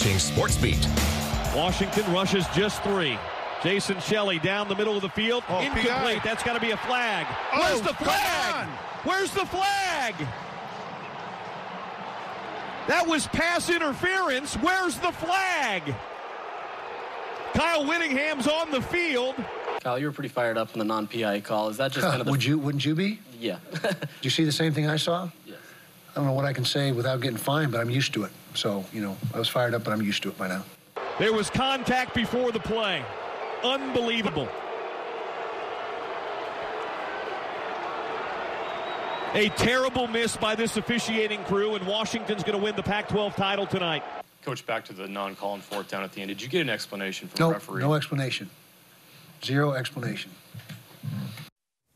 watching SportsBeat. Washington rushes just 3. Jason Shelley down the middle of the field. Incomplete. That's got to be a flag. Where's the flag? Where's the flag? That was pass interference. Where's the flag? Kyle Whittingham's on the field. Kyle, you were pretty fired up on the non-PI call. Is that just kind of the... Wouldn't you be? Yeah. Did you see the same thing I saw? Yes. I don't know what I can say without getting fined, but I'm used to it. So, I was fired up, but I'm used to it by now. There was contact before the play. Unbelievable. A terrible miss by this officiating crew, and Washington's going to win the Pac-12 title tonight. Coach, back to the non-call and fourth down at the end. Did you get an explanation from the referee? No explanation. Zero explanation.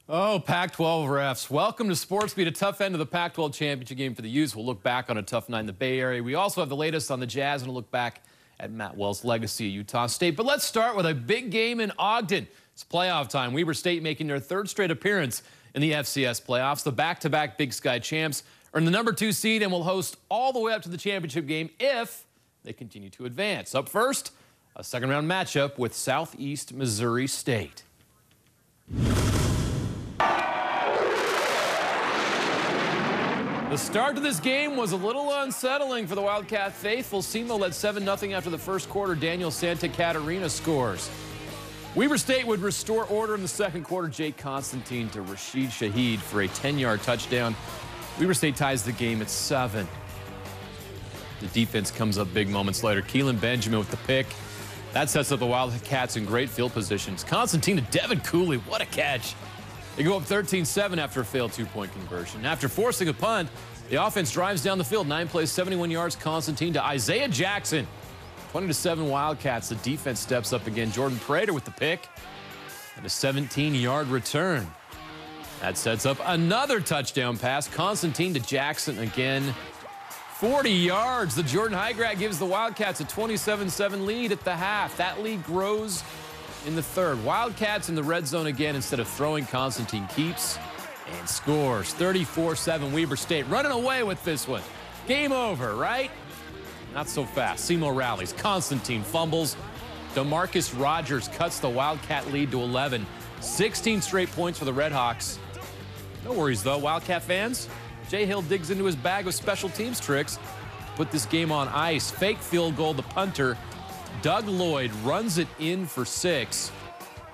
Oh, Pac-12 refs. Welcome to SportsBeat, a tough end of the Pac-12 Championship game for the Utes. We'll look back on a tough night in the Bay Area. We also have the latest on the Jazz and a look back at Matt Wells' legacy at Utah State. But let's start with a big game in Ogden. It's playoff time. Weber State making their third straight appearance in the FCS Playoffs. The back-to-back Big Sky champs are in the number 2 seed and will host all the way up to the championship game if they continue to advance. Up first, a second-round matchup with Southeast Missouri State. The start to this game was a little unsettling for the Wildcat faithful. SEMO led 7-0 after the first quarter. Daniel Santa Catarina scores. Weber State would restore order in the second quarter. Jake Constantine to Rashid Shaheed for a 10-yard touchdown. Weber State ties the game at 7. The defense comes up big moments later. Keelan Benjamin with the pick. That sets up the Wildcats in great field positions. Constantine to Devin Cooley. What a catch. They go up 13-7 after a failed 2-point conversion. After forcing a punt, the offense drives down the field. 9 plays, 71 yards. Constantine to Isaiah Jackson. 20-7 Wildcats. The defense steps up again. Jordan Prater with the pick and a 17-yard return. That sets up another touchdown pass. Constantine to Jackson again. 40 yards. The Jordan Hygrat gives the Wildcats a 27-7 lead at the half. That lead grows in the third. Wildcats in the red zone again. Instead of throwing, Constantine keeps and scores. 34-7 Weber State running away with this one. Game over, right? Not so fast. SEMO rallies. Constantine fumbles. DeMarcus Rogers cuts the Wildcat lead to 11. 16 straight points for the Redhawks. No worries, though. Wildcat fans, Jay Hill digs into his bag of special teams tricks to put this game on ice. Fake field goal, the punter, Doug Lloyd, runs it in for 6.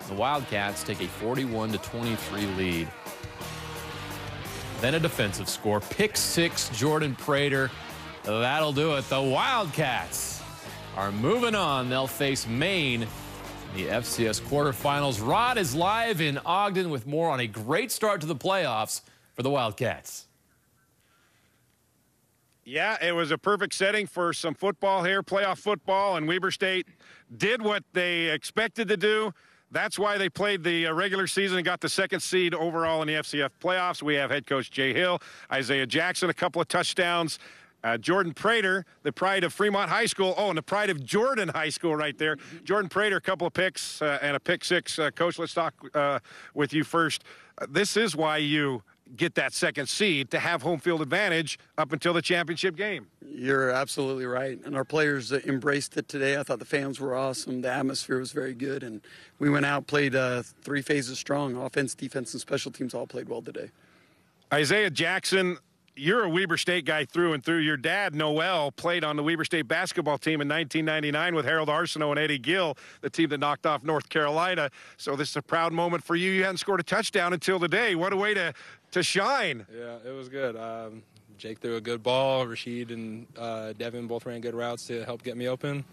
The Wildcats take a 41-23 lead. Then a defensive score. Pick 6, Jordan Prater. That'll do it. The Wildcats are moving on. They'll face Maine in the FCS quarterfinals. Rod is live in Ogden with more on a great start to the playoffs for the Wildcats. Yeah, it was a perfect setting for some football here, playoff football, and Weber State did what they expected to do. That's why they played the regular season and got the 2nd seed overall in the FCS playoffs. We have head coach Jay Hill, Isaiah Jackson, a couple of touchdowns. Jordan Prater, the pride of Fremont High School. Oh, and the pride of Jordan High School right there. Jordan Prater, a couple of picks and a pick 6. Coach, let's talk with you first. This is why you get that 2nd seed, to have home field advantage up until the championship game. You're absolutely right. And our players embraced it today. I thought the fans were awesome. The atmosphere was very good. And we went out, played 3 phases strong. Offense, defense, and special teams all played well today. Isaiah Jackson, you're a Weber State guy through and through. Your dad, Noel, played on the Weber State basketball team in 1999 with Harold Arsenault and Eddie Gill, the team that knocked off North Carolina. So this is a proud moment for you. You hadn't scored a touchdown until today. What a way to shine. Yeah, it was good. Jake threw a good ball. Rashid and Devin both ran good routes to help get me open.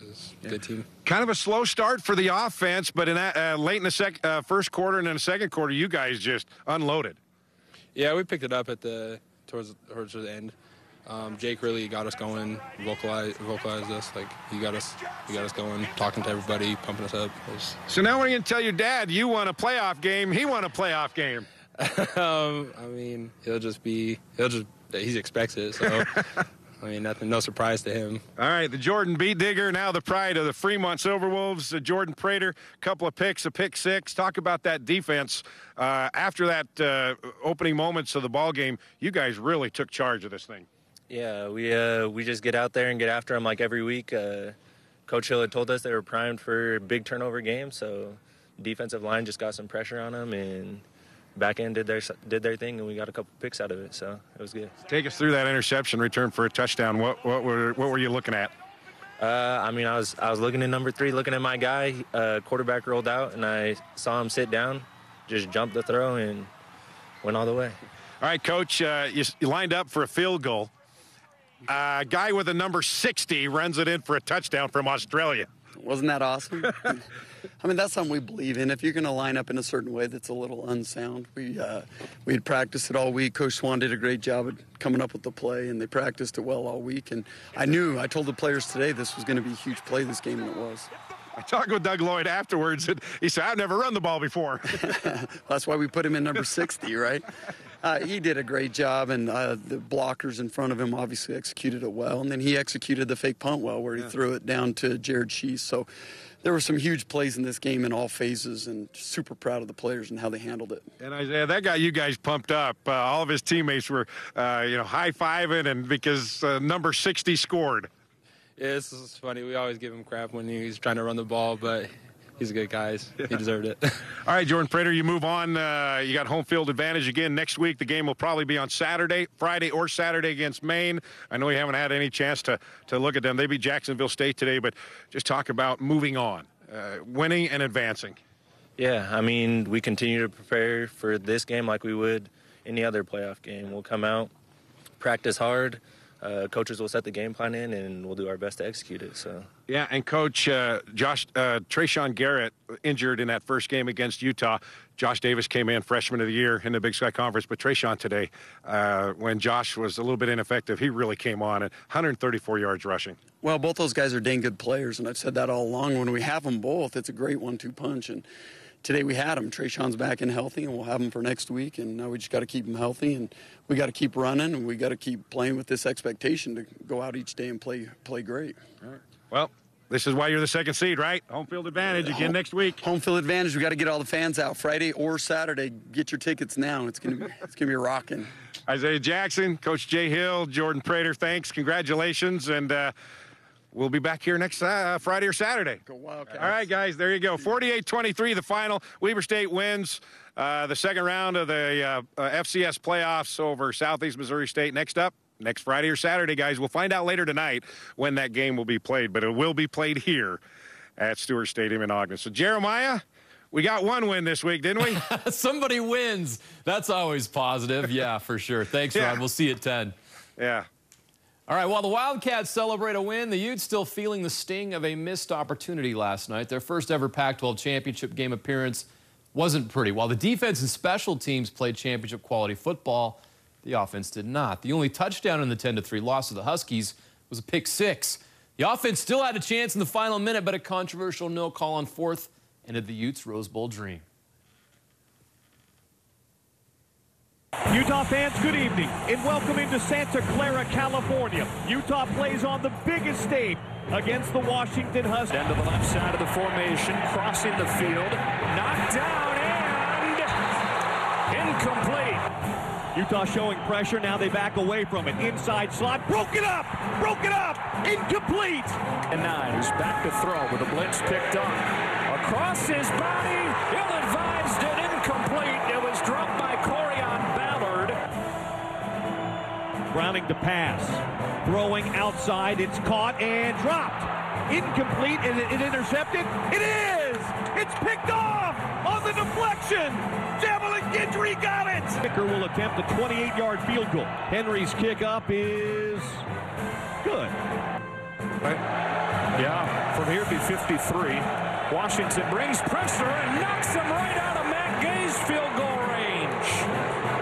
It was a good team. Kind of a slow start for the offense, but in that, late in the first quarter and in the second quarter, you guys just unloaded. Yeah, we picked it up at towards the end. Jake really got us going, vocalized us. Like he got us going, talking to everybody, pumping us up. So now when you tell your dad you won a playoff game, he won a playoff game. I mean, he expects it. So I mean, no surprise to him. All right, the Jordan Beat Digger, now the pride of the Fremont Silverwolves. Jordan Prater, a couple of picks, a pick 6. Talk about that defense. After that opening moments of the ball game, you guys really took charge of this thing. Yeah, we just get out there and get after them like every week. Coach Hill had told us they were primed for a big turnover game, so defensive line just got some pressure on them, and back end did their thing, and we got a couple picks out of it, so it was good. Take us through that interception return for a touchdown. What were you looking at? I was looking at number 3, looking at my guy. Quarterback rolled out, and I saw him sit down, just jumped the throw, and went all the way. All right, Coach, you lined up for a field goal. A guy with a number 60 runs it in for a touchdown from Australia. Wasn't that awesome? I mean, that's something we believe in. If you're going to line up in a certain way that's a little unsound, we'd practiced it all week. Coach Swan did a great job of coming up with the play, and they practiced it well all week. And I told the players today this was going to be a huge play this game, and it was. I talked with Doug Lloyd afterwards, and he said, I've never run the ball before. That's why we put him in number 60, right? He did a great job, and the blockers in front of him obviously executed it well. And then he executed the fake punt well, where he threw it down to Jared Sheese. So there were some huge plays in this game in all phases, and super proud of the players and how they handled it. And Isaiah, that got you guys pumped up. All of his teammates were, high-fiving, and because number 60 scored. Yeah, this is funny. We always give him crap when he's trying to run the ball, but he's a good guy. He deserved it. All right, Jordan Prater, you move on. You got home field advantage again next week. The game will probably be on Friday or Saturday against Maine. I know you haven't had any chance to look at them. They beat Jacksonville State today, but just talk about moving on, winning and advancing. Yeah, I mean, we continue to prepare for this game like we would any other playoff game. We'll come out, practice hard. Coaches will set the game plan in, and we'll do our best to execute it. So. Yeah, and Coach Trayshawn Garrett injured in that first game against Utah. Josh Davis came in freshman of the year in the Big Sky Conference, but Trayshawn today, when Josh was a little bit ineffective, he really came on at 134 yards rushing. Well, both those guys are dang good players, and I've said that all along. When we have them both, it's a great 1-2 punch, and today we had him. Trayshawn's back and healthy, and we'll have him for next week. And now we just got to keep him healthy, and we got to keep running, and we got to keep playing with this expectation to go out each day and play great. All right. Well, this is why you're the second seed, right? Home field advantage again next week. Home field advantage. We got to get all the fans out Friday or Saturday. Get your tickets now. It's gonna be rocking. Isaiah Jackson, Coach Jay Hill, Jordan Prater. Thanks, congratulations, and. We'll be back here next Friday or Saturday. Go Wildcats. All right, guys, there you go. 48-23, the final. Weber State wins the second round of the FCS playoffs over Southeast Missouri State. Next up, next Friday or Saturday, guys. We'll find out later tonight when that game will be played, but it will be played here at Stewart Stadium in Ogden. So, Jeremiah, we got one win this week, didn't we? Somebody wins. That's always positive. Yeah, for sure. Thanks, Ron. We'll see you at 10. Yeah. All right, while the Wildcats celebrate a win, the Utes still feeling the sting of a missed opportunity last night. Their first ever Pac-12 Championship game appearance wasn't pretty. While the defense and special teams played championship quality football, the offense did not. The only touchdown in the 10-3 loss of the Huskies was a pick 6. The offense still had a chance in the final minute, but a controversial no call on fourth ended the Utes' Rose Bowl dream. Utah fans, good evening and welcome into Santa Clara, California. Utah plays on the biggest stage against the Washington Huskies. End to the left side of the formation, crossing the field, knocked down and incomplete. Utah showing pressure, now they back away from it. Inside slot, broken up, incomplete. And 9, who's back to throw with the blitz picked up. Across his body, ill-advised and incomplete. It was dropped by Corian Ballard. Browning to pass, throwing outside, it's caught and dropped. Incomplete, is it intercepted? It is! It's picked off on the deflection. Javelin Guidry got it! Kicker will attempt a 28-yard field goal. Henry's kick up is good. Yeah, from here it'd be 53. Washington brings pressure and knocks him right out of Matt Gay's field goal range.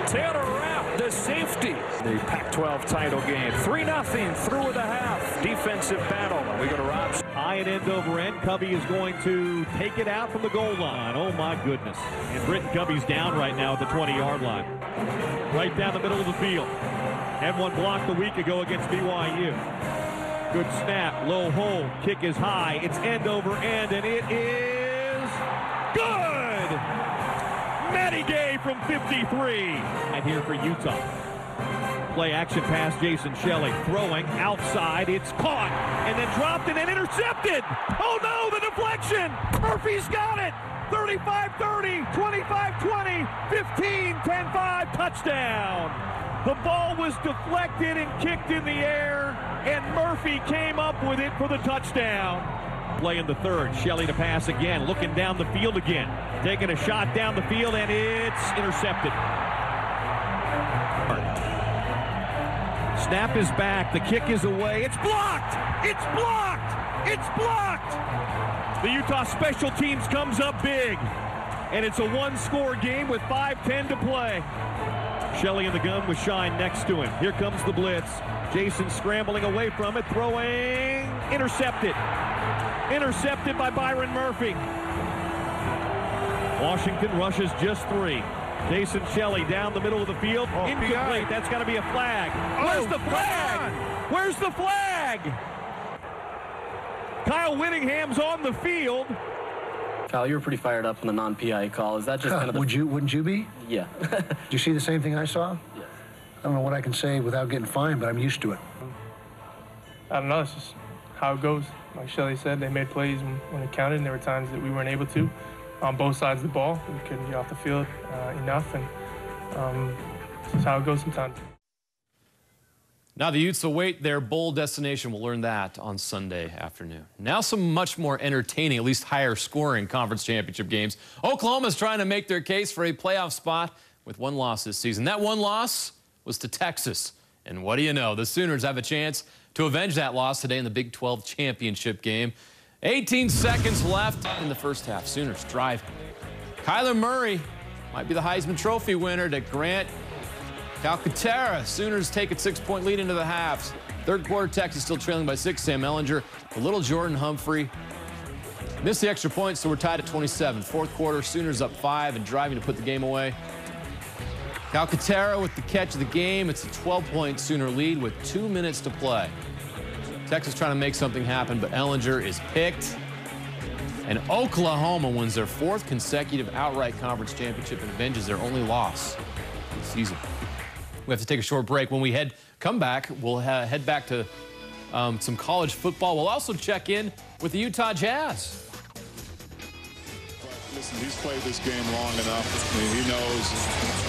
Taylor Rapp, the safety. The Pac-12 title game. 3-0 through the half. Defensive battle. We go to Robs. High and end over end. Covey is going to take it out from the goal line. Oh, my goodness. And Britton Covey's down right now at the 20-yard line. Right down the middle of the field. Had one blocked a week ago against BYU. Good snap, low hold, kick is high, it's end over end, and it is good! Matty Gay from 53. And here for Utah. play action pass. Jason Shelley throwing outside. It's caught and then dropped and then intercepted. Oh no, the deflection. Murphy's got it. 35-30, 25-20, 15-10-5, touchdown. The ball was deflected and kicked in the air, and Murphy came up with it for the touchdown. Play in the third. Shelley to pass again, looking down the field again. Taking a shot down the field, and it's intercepted. Snap is back. The kick is away. It's blocked! It's blocked! It's blocked! The Utah special teams comes up big, and it's a one-score game with 5:10 to play. Shelley in the gun with Shine next to him. Here comes the blitz. Jason scrambling away from it, throwing, intercepted. Intercepted by Byron Murphy. Washington rushes just 3. Jason Shelley down the middle of the field. Incomplete. That's got to be a flag. Where's the flag? Where's the flag? Kyle Whittingham's on the field. Kyle, you were pretty fired up on the non-PI call. Is that just kind of the... Wouldn't you be? Yeah. Did you see the same thing I saw? Yes. I don't know what I can say without getting fined, but I'm used to it. I don't know. It's just how it goes. Like Shelley said, they made plays when it counted, and there were times that we weren't able to on both sides of the ball. We couldn't get off the field enough, and it's just how it goes sometimes. Now the Utes await their bowl destination. We'll learn that on Sunday afternoon. Now some much more entertaining, at least higher scoring conference championship games. Oklahoma's trying to make their case for a playoff spot with one loss this season. That one loss was to Texas. And what do you know? The Sooners have a chance to avenge that loss today in the Big 12 Championship game. 18 seconds left in the first half. Sooners driving. Kyler Murray might be the Heisman Trophy winner to Grant Calcaterra. Sooners take a 6-point lead into the halves. Third quarter, Texas still trailing by 6. Sam Ehlinger, a little Jordan Humphrey. Missed the extra point, so we're tied at 27. Fourth quarter, Sooners up 5 and driving to put the game away. Calcaterra with the catch of the game. It's a 12-point Sooner lead with 2 minutes to play. Texas trying to make something happen, but Ehlinger is picked. And Oklahoma wins their 4th consecutive outright conference championship and avenges their only loss of the season. We have to take a short break. When we come back, we'll head back to some college football. We'll also check in with the Utah Jazz. Listen, he's played this game long enough. I mean, he knows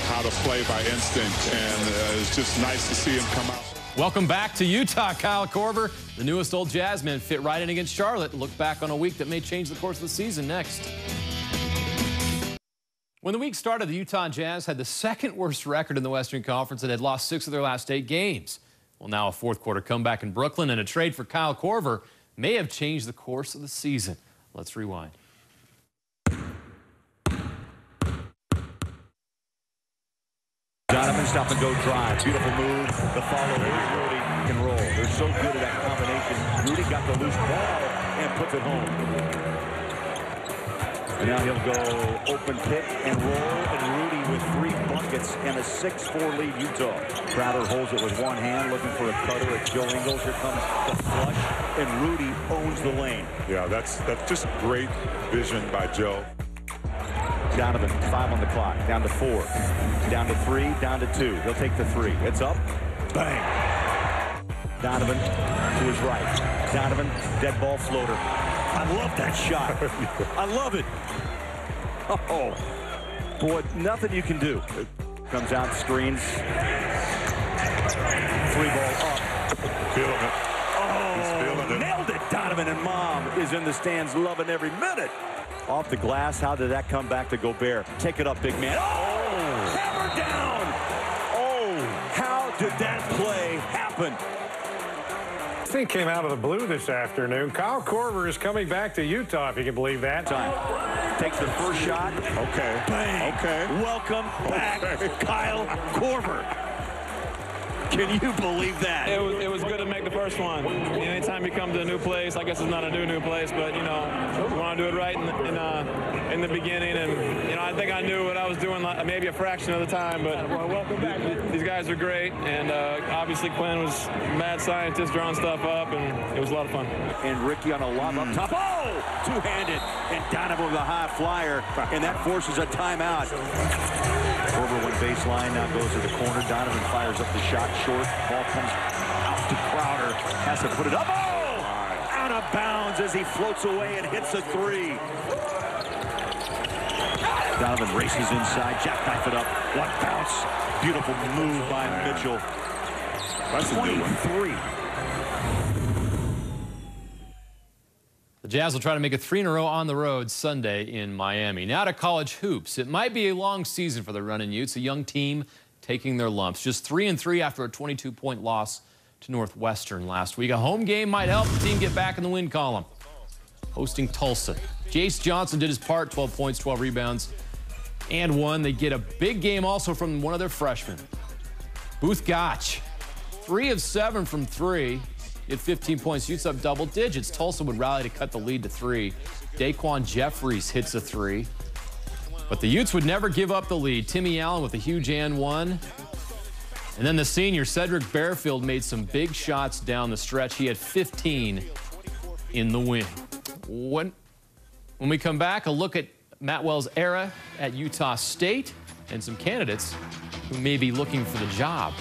how to play by instinct, and it's just nice to see him come out. Welcome back to Utah. Kyle Korver, the newest old Jazzman, fit right in against Charlotte. Look back on a week that may change the course of the season next. When the week started, the Utah Jazz had the 2nd worst record in the Western Conference and had lost 6 of their last 8 games. Well, now a fourth quarter comeback in Brooklyn and a trade for Kyle Korver may have changed the course of the season. Let's rewind. Donovan stop and go drive. Beautiful move. The follow. Here's Rudy can roll. They're so good at that combination. Rudy got the loose ball and puts it home. And now he'll go open pick and roll. And Rudy with 3 buckets and a 6-4 lead Utah. Crowder holds it with one hand looking for a cutter. It's Joe Ingles. Here comes the flush. And Rudy owns the lane. Yeah, that's just great vision by Joe. Donovan, 5 on the clock, down to 4, down to 3, down to 2. He'll take the 3. It's up. Bang. Donovan to his right. Donovan, dead ball floater. I love that shot. I love it. Oh, boy, nothing you can do. Comes out, screens. 3-ball up. Feeling it. Oh, he's feeling it. Nailed it. Donovan and Mom is in the stands loving every minute. Off the glass, how did that come back to Gobert? Take it up, big man. Oh! Hammer down! Oh, how did that play happen? This thing came out of the blue this afternoon. Kyle Korver is coming back to Utah, if you can believe that. Time. Takes the first shot. Okay. Bang. Okay. Welcome back, Kyle Korver. Can you believe that? It was good to make the first one. Anytime you come to a new place, I guess it's not a new place, but you want to do it right in the beginning. And I think I knew what I was doing, maybe a fraction of the time. But welcome back. These guys are great, and obviously Quinn was a mad scientist drawing stuff up, and it was a lot of fun. And Ricky on a lob up top. Oh, two-handed, and Donovan with a high flyer, and that forces a timeout. Korver went baseline, now goes to the corner. Donovan fires up the shot short. Ball comes out to Crowder. Has to put it up. Oh! Out of bounds as he floats away and hits a three. Donovan races inside. Jackknife it up. One bounce. Beautiful move by Mitchell. That's 23. The Jazz will try to make it 3 in a row on the road Sunday in Miami. Now to college hoops. It might be a long season for the Runnin' Utes, a young team taking their lumps. Just 3-3 after a 22-point loss to Northwestern last week. A home game might help the team get back in the win column. Hosting Tulsa. Jace Johnson did his part, 12 points, 12 rebounds, and one. They get a big game also from one of their freshmen. Booth Gotch, 3 of 7 from 3. He had 15 points. Utes up double digits. Tulsa would rally to cut the lead to 3. Daquan Jeffries hits a 3. But the Utes would never give up the lead. Timmy Allen with a huge and one. And then the senior, Cedric Bearfield, made some big shots down the stretch. He had 15 in the win. When we come back, a look at Matt Wells' era at Utah State and some candidates who may be looking for the job.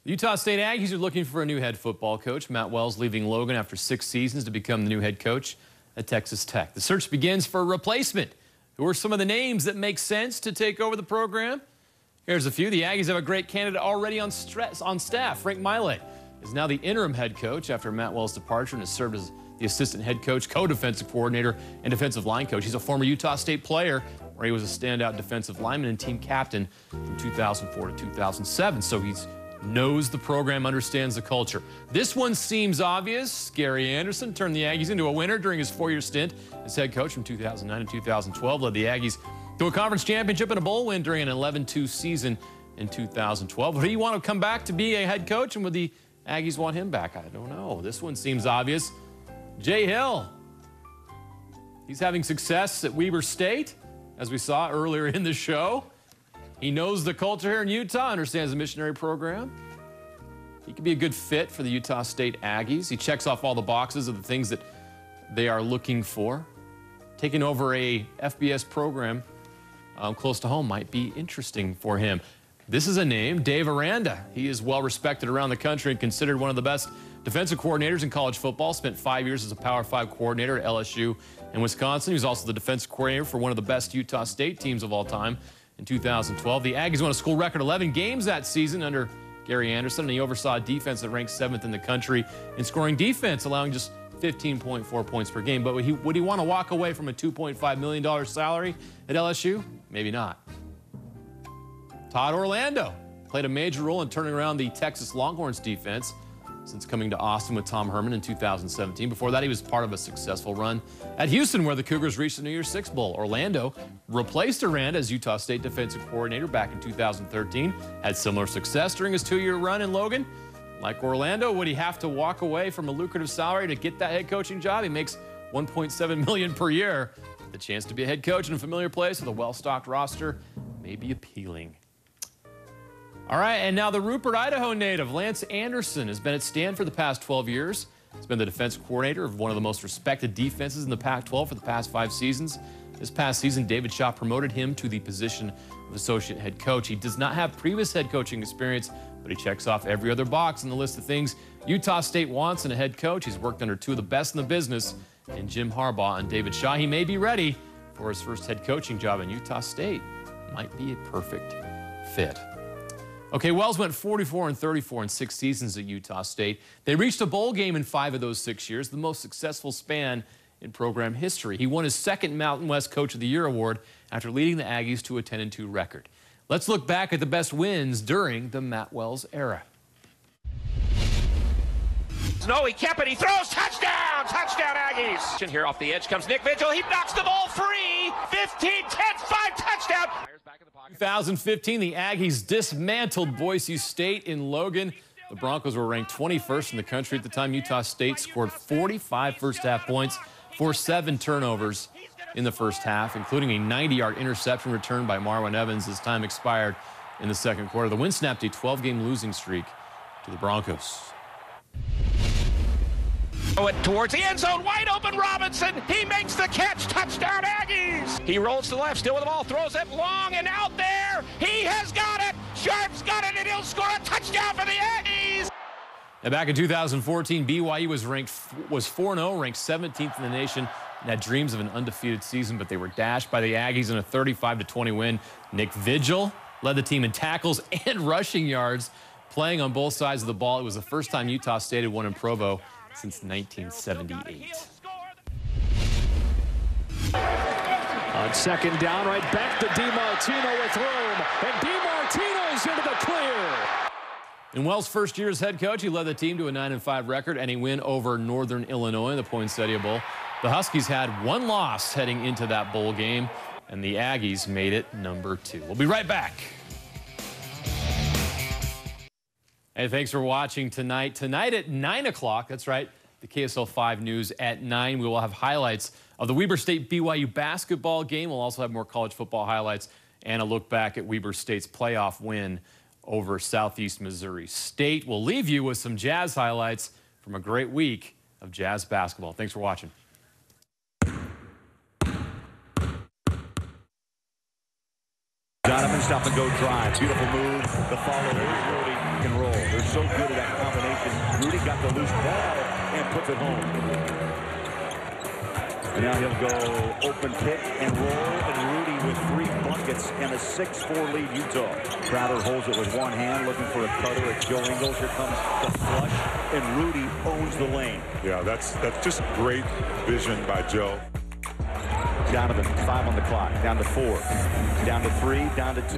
The Utah State Aggies are looking for a new head football coach. Matt Wells leaving Logan after 6 seasons to become the new head coach at Texas Tech. The search begins for a replacement. Who are some of the names that make sense to take over the program? Here's a few. The Aggies have a great candidate already on staff. Frank Maile is now the interim head coach after Matt Wells' departure and has served as the assistant head coach, co-defensive coordinator, and defensive line coach. He's a former Utah State player where he was a standout defensive lineman and team captain from 2004 to 2007. So he knows the program, understands the culture. This one seems obvious. Gary Anderson turned the Aggies into a winner during his 4-year stint as head coach from 2009 to 2012. Led the Aggies to a conference championship and a bowl win during an 11-2 season in 2012. Would he want to come back to be a head coach, and would the Aggies want him back? I don't know. This one seems obvious. Jay Hill. He's having success at Weber State, as we saw earlier in the show. He knows the culture here in Utah, understands the missionary program. He could be a good fit for the Utah State Aggies. He checks off all the boxes of the things that they are looking for. Taking over a FBS program close to home might be interesting for him. This is a name, Dave Aranda. He is well respected around the country and considered one of the best defensive coordinators in college football. Spent 5 years as a Power 5 coordinator at LSU and Wisconsin. He was also the defensive coordinator for one of the best Utah State teams of all time in 2012. The Aggies won a school record 11 games that season under Gary Anderson, and he oversaw a defense that ranked 7th in the country in scoring defense, allowing just 15.4 points per game. But would he want to walk away from a $2.5 million salary at LSU? Maybe not. Todd Orlando played a major role in turning around the Texas Longhorns defense since coming to Austin with Tom Herman in 2017. Before that, he was part of a successful run at Houston, where the Cougars reached the New Year's Six Bowl. Orlando replaced Aranda as Utah State defensive coordinator back in 2013. Had similar success during his 2-year run in Logan. Like Orlando, would he have to walk away from a lucrative salary to get that head coaching job? He makes $1.7 million per year. The chance to be a head coach in a familiar place with a well-stocked roster may be appealing. All right, and now the Rupert, Idaho native, Lance Anderson, has been at Stanford the past 12 years. He's been the defensive coordinator of one of the most respected defenses in the Pac-12 for the past 5 seasons. This past season, David Shaw promoted him to the position of associate head coach. He does not have previous head coaching experience, but he checks off every other box in the list of things Utah State wants in a head coach. He's worked under 2 of the best in the business, in Jim Harbaugh and David Shaw. He may be ready for his first head coaching job in Utah State. Might be a perfect fit. Okay, Wells went 44-34 in 6 seasons at Utah State. They reached a bowl game in 5 of those 6 years, the most successful span in program history. He won his 2nd Mountain West Coach of the Year award after leading the Aggies to a 10-2 record. Let's look back at the best wins during the Matt Wells era. No, he kept it. He throws. Touchdown! Touchdown, Aggies. And here off the edge comes Nick Vigil. He knocks the ball free. 15, 10, 5, touchdown. 2015, the Aggies dismantled Boise State in Logan. The Broncos were ranked 21st in the country at the time. Utah State scored 45 first-half points, forced 7 turnovers in the first half, including a 90-yard interception return by Marwin Evans as time expired in the second quarter. The win snapped a 12-game losing streak to the Broncos. It towards the end zone, wide open Robinson. He makes the catch. Touchdown Aggies. He rolls to the left, still with the ball, throws it long and out there. He has got it. Sharp's got it, and he'll score a touchdown for the Aggies. Now back in 2014, BYU was 4-0, ranked 17th in the nation, and had dreams of an undefeated season, but they were dashed by the Aggies in a 35-20 win. Nick Vigil led the team in tackles and rushing yards, playing on both sides of the ball. It was the first time Utah State had won in Provo since 1978. On second down, right back to DiMartino with room, and DiMartino's into the clear. In Wells' first year as head coach, he led the team to a 9-5 record and a win over Northern Illinois in the Poinsettia Bowl. The Huskies had one loss heading into that bowl game, and the Aggies made it number 2. We'll be right back. Hey, thanks for watching tonight. Tonight at 9 o'clock, that's right, the KSL 5 News at 9. We will have highlights of the Weber State-BYU basketball game. We'll also have more college football highlights and a look back at Weber State's playoff win over Southeast Missouri State. We'll leave you with some Jazz highlights from a great week of Jazz basketball. Thanks for watching. Donovan stop-and-go drive. Beautiful move. The follow. Rudy can roll. They're so good at that combination. Rudy got the loose ball and puts it home. And now he'll go open pick and roll. And Rudy with 3 buckets and a 6-4 lead Utah. Crowder holds it with one hand, looking for a cutter at Joe Ingles. Here comes the flush, and Rudy owns the lane. Yeah, that's just great vision by Joe. Donovan, 5 on the clock. Down to 4. Down to 3. Down to 2.